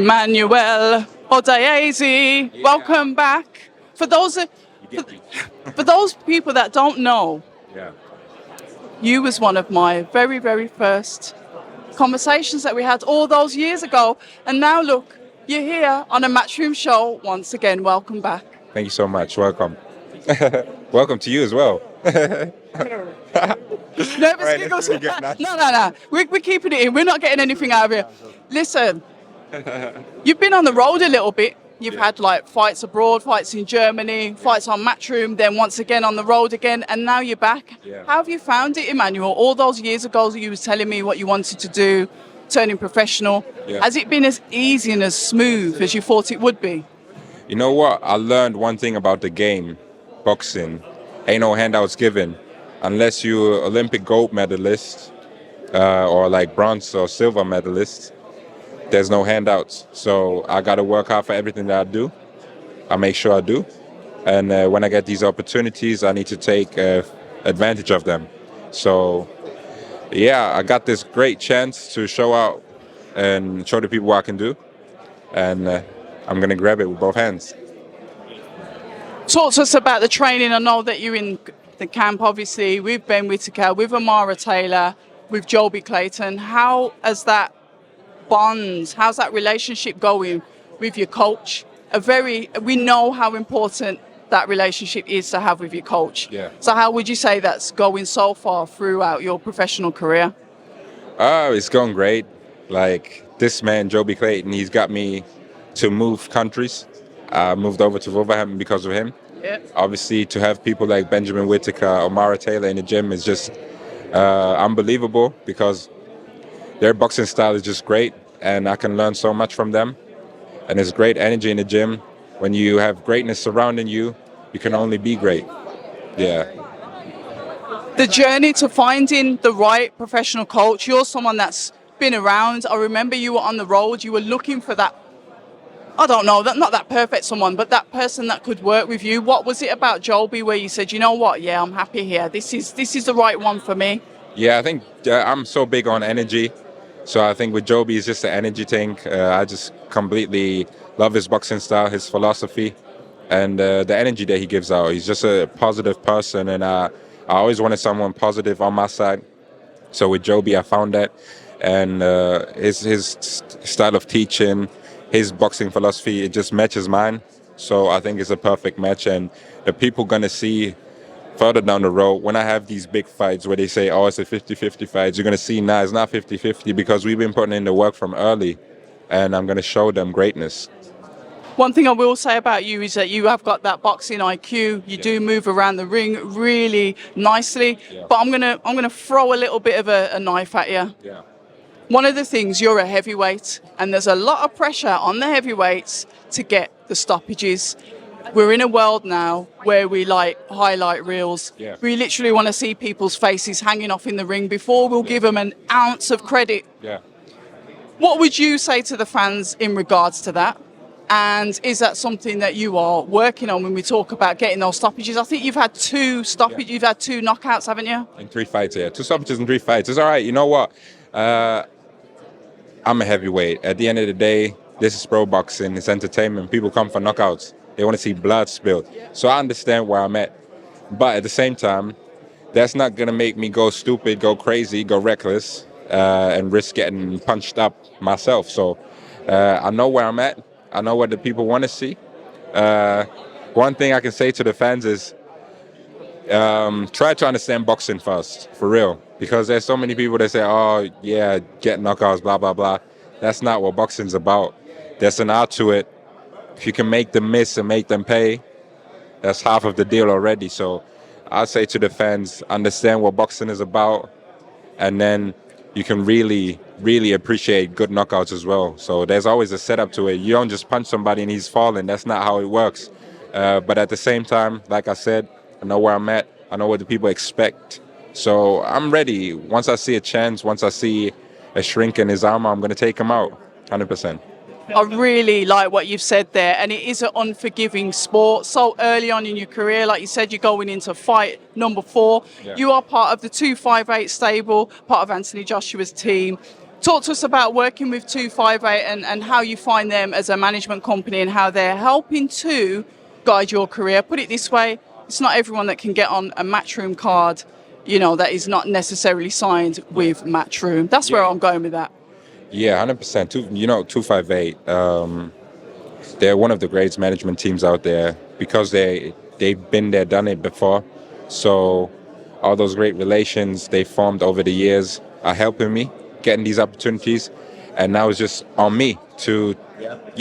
Emanuel Odiase, welcome back. For those for those people that don't know, you was one of my very, very first conversations that we had all those years ago, and now look, you're here on a Matchroom show once again. Welcome back. Thank you so much. Welcome. Welcome to you as well. Nervous Right, giggles. let's get that. No. We're keeping it in. We're not getting anything out of here. Listen, you've been on the road a little bit. You've had like fights abroad, fights in Germany, fights on Matchroom, then once again on the road again, and now you're back. Yeah. How have you found it, Emmanuel? All those years ago, you was telling me what you wanted to do, turning professional. Yeah. Has it been as easy and as smooth as you thought it would be? You know what? I learned one thing about the game, boxing. Ain't no handouts given. Unless you're Olympic gold medalist or like bronze or silver medalist, there's no handouts. So I got to work hard for everything that I do. I make sure I do. And when I get these opportunities, I need to take advantage of them. So, yeah, I got this great chance to show out and show the people what I can do. And I'm going to grab it with both hands. Talk to us about the training. I know that you're in the camp, obviously, with Ben Whittaker, with Amara Taylor, with Joby Clayton. How has that bond, how's that relationship going with your coach? We know how important that relationship is to have with your coach. Yeah. So how would you say that's going so far throughout your professional career? It's going great. Like this man, Joby Clayton, he's got me to move countries. I moved over to Wolverhampton because of him. Yeah. Obviously, to have people like Benjamin Whittaker, Amara Taylor in the gym is just unbelievable because their boxing style is just great, and I can learn so much from them. And there's great energy in the gym. When you have greatness surrounding you, you can only be great. Yeah. The journey to finding the right professional coach, you're someone that's been around. I remember you were on the road, you were looking for that, I don't know, not that perfect someone, but that person that could work with you. What was it about Joby where you said, you know what, yeah, I'm happy here. This is the right one for me? Yeah, I think I'm so big on energy. So I think with Joby, it's just the energy thing. I just completely love his boxing style, his philosophy, and the energy that he gives out. He's just a positive person, and I always wanted someone positive on my side. So with Joby, I found that. And his style of teaching, his boxing philosophy, it just matches mine. So I think it's a perfect match, and the people gonna see further down the road when I have these big fights where they say, oh, it's a 50-50 fight, you're gonna see now it's not 50-50 because we've been putting in the work from early, and I'm gonna show them greatness. One thing I will say about you is that you have got that boxing IQ. You do move around the ring really nicely, but I'm gonna throw a little bit of a knife at you. Yeah. One of the things, you're a heavyweight, and there's a lot of pressure on the heavyweights to get the stoppages. We're in a world now where we like highlight reels. Yeah. We literally want to see people's faces hanging off in the ring before we'll give them an ounce of credit. Yeah. What would you say to the fans in regards to that? And is that something that you are working on when we talk about getting those stoppages? I think you've had two stoppages, You've had two knockouts, haven't you? In 3 fights, yeah. 2 stoppages in 3 fights. It's all right. You know what? I'm a heavyweight. At the end of the day, this is pro boxing. It's entertainment. People come for knockouts. They want to see blood spilled. So I understand where I'm at. But at the same time, that's not going to make me go stupid, go crazy, go reckless, and risk getting punched up myself. So I know where I'm at. I know what the people want to see. One thing I can say to the fans is try to understand boxing first, for real. Because there's so many people that say, oh, yeah, get knockouts, blah, blah, blah. That's not what boxing's about. There's an art to it. If you can make them miss and make them pay, that's half of the deal already. So I say to the fans, understand what boxing is about, and then you can really, really appreciate good knockouts as well. So there's always a setup to it. You don't just punch somebody and he's falling. That's not how it works. But at the same time, like I said, I know where I'm at. I know what the people expect. So I'm ready. Once I see a chance, once I see a shrink in his armor, I'm going to take him out, 100%. I really like what you've said there, and it is an unforgiving sport. So early on in your career, like you said, you're going into fight number 4. Yeah. You are part of the 258 stable, part of Anthony Joshua's team. Talk to us about working with 258 and how you find them as a management company and how they're helping to guide your career. Put it this way, it's not everyone that can get on a Matchroom card, that is not necessarily signed with Matchroom. That's where I'm going with that. Yeah, 100%. 258. They're one of the greatest management teams out there because they've been there, done it before. So all those great relations they formed over the years are helping me getting these opportunities, and now it's just on me to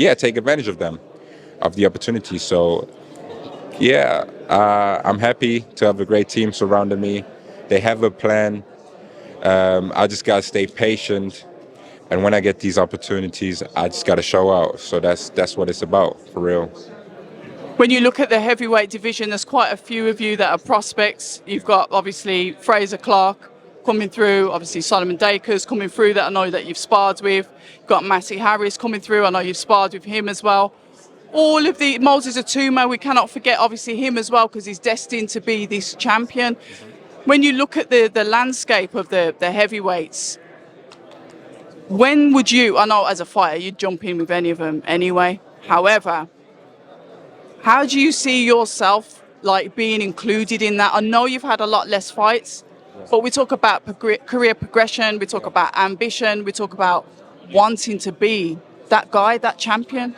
take advantage of them, of the opportunities. So I'm happy to have a great team surrounding me. They have a plan. I just gotta stay patient, and when I get these opportunities, I just gotta show out. So that's what it's about, for real. When you look at the heavyweight division, there's quite a few of you that are prospects. You've got obviously Fraser Clark coming through, obviously Solomon Dakers coming through that I know that you've sparred with. You've got Matty Harris coming through, I know you've sparred with him as well. All of the Moses Atuma, we cannot forget obviously him as well because he's destined to be this champion. When you look at the landscape of the heavyweights, when would you, I know as a fighter you'd jump in with any of them anyway, however, how do you see yourself like being included in that? I know you've had a lot less fights, but we talk about career progression, we talk about ambition, we talk about wanting to be that guy, that champion.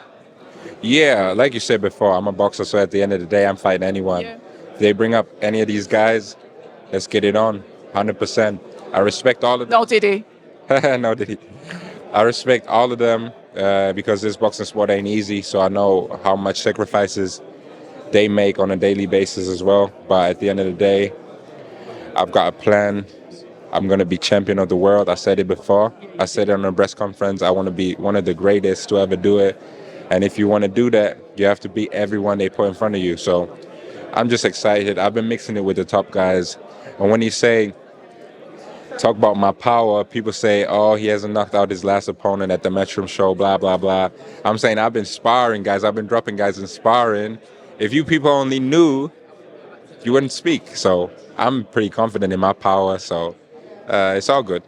Yeah, like you said before, I'm a boxer, so at the end of the day, I'm fighting anyone. Yeah. If they bring up any of these guys, let's get it on, 100%. I respect all of them. No, did he? No, did he? I respect all of them because this boxing sport ain't easy, so I know how much sacrifices they make on a daily basis as well. But at the end of the day, I've got a plan. I'm going to be champion of the world. I said it before. I said it on a press conference. I want to be one of the greatest to ever do it. And if you want to do that, you have to beat everyone they put in front of you. So I'm just excited. I've been mixing it with the top guys. And when you talk about my power, people say, oh, he hasn't knocked out his last opponent at the Matchroom show, blah, blah, blah. I'm saying I've been sparring guys. I've been dropping guys in sparring. If you people only knew, you wouldn't speak. So I'm pretty confident in my power. So it's all good.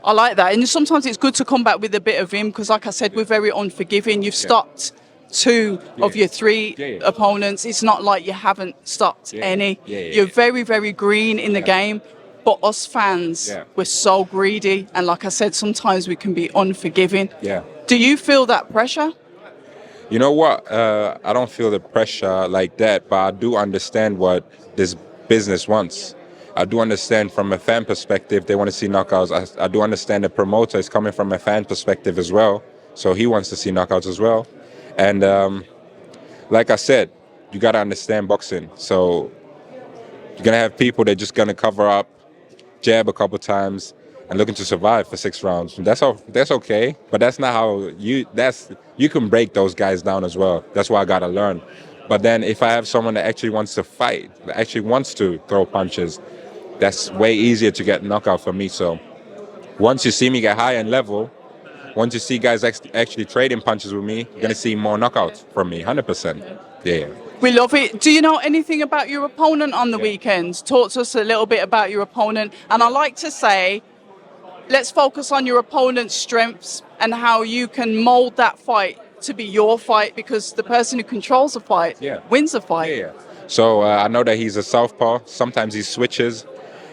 I like that. And sometimes it's good to come back with a bit of him because, like I said, we're very unforgiving. You've stopped two of your three opponents. It's not like you haven't stopped any. You're very, very green in the game. But us fans, we're so greedy. And like I said, sometimes we can be unforgiving. Yeah. Do you feel that pressure? You know what? I don't feel the pressure like that, but I do understand what this business wants. I do understand from a fan perspective, they want to see knockouts. I do understand the promoter is coming from a fan perspective as well. So he wants to see knockouts as well. And like I said, you got to understand boxing. So you're going to have people that are just going to cover up, jab a couple times, and looking to survive for 6 rounds. That's okay, but that's not how you can break those guys down as well. That's why I got to learn. But then if I have someone that actually wants to fight, that actually wants to throw punches, that's way easier to get knockout for me. So once you see me get higher in level, once you see guys actually trading punches with me, you're going to see more knockouts from me, 100%. Yeah. We love it. Do you know anything about your opponent on the weekends? Talk to us a little bit about your opponent. And I like to say, let's focus on your opponent's strengths and how you can mold that fight to be your fight, because the person who controls the fight wins the fight. Yeah. So I know that he's a southpaw. Sometimes he switches.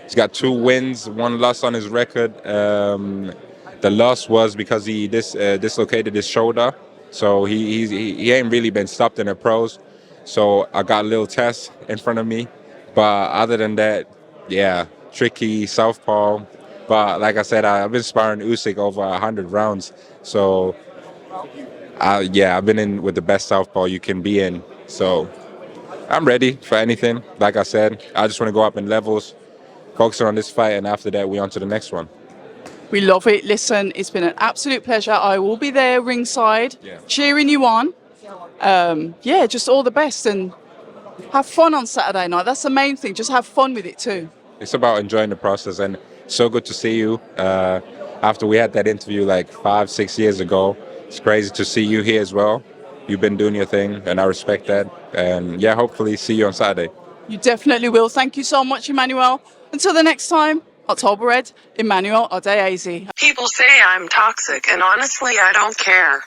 He's got 2 wins, 1 loss on his record. The loss was because he dislocated his shoulder. So he ain't really been stopped in the pros. So I got a little test in front of me. But other than that, tricky, southpaw. But like I said, I've been sparring Usyk over 100 rounds. So I've been in with the best southpaw you can be in. So I'm ready for anything. Like I said, I just want to go up in levels, focusing on this fight, and after that, we're on to the next one. We love it. Listen, it's been an absolute pleasure. I will be there ringside, cheering you on. Just all the best and have fun on Saturday night. That's the main thing. Just have fun with it too. It's about enjoying the process, and so good to see you. After we had that interview like 5-6 years ago, it's crazy to see you here as well. You've been doing your thing, and I respect that. And hopefully see you on Saturday. You definitely will. Thank you so much, Emanuel. Until the next time, October Red, Emanuel Odiase. People say I'm toxic, and honestly, I don't care.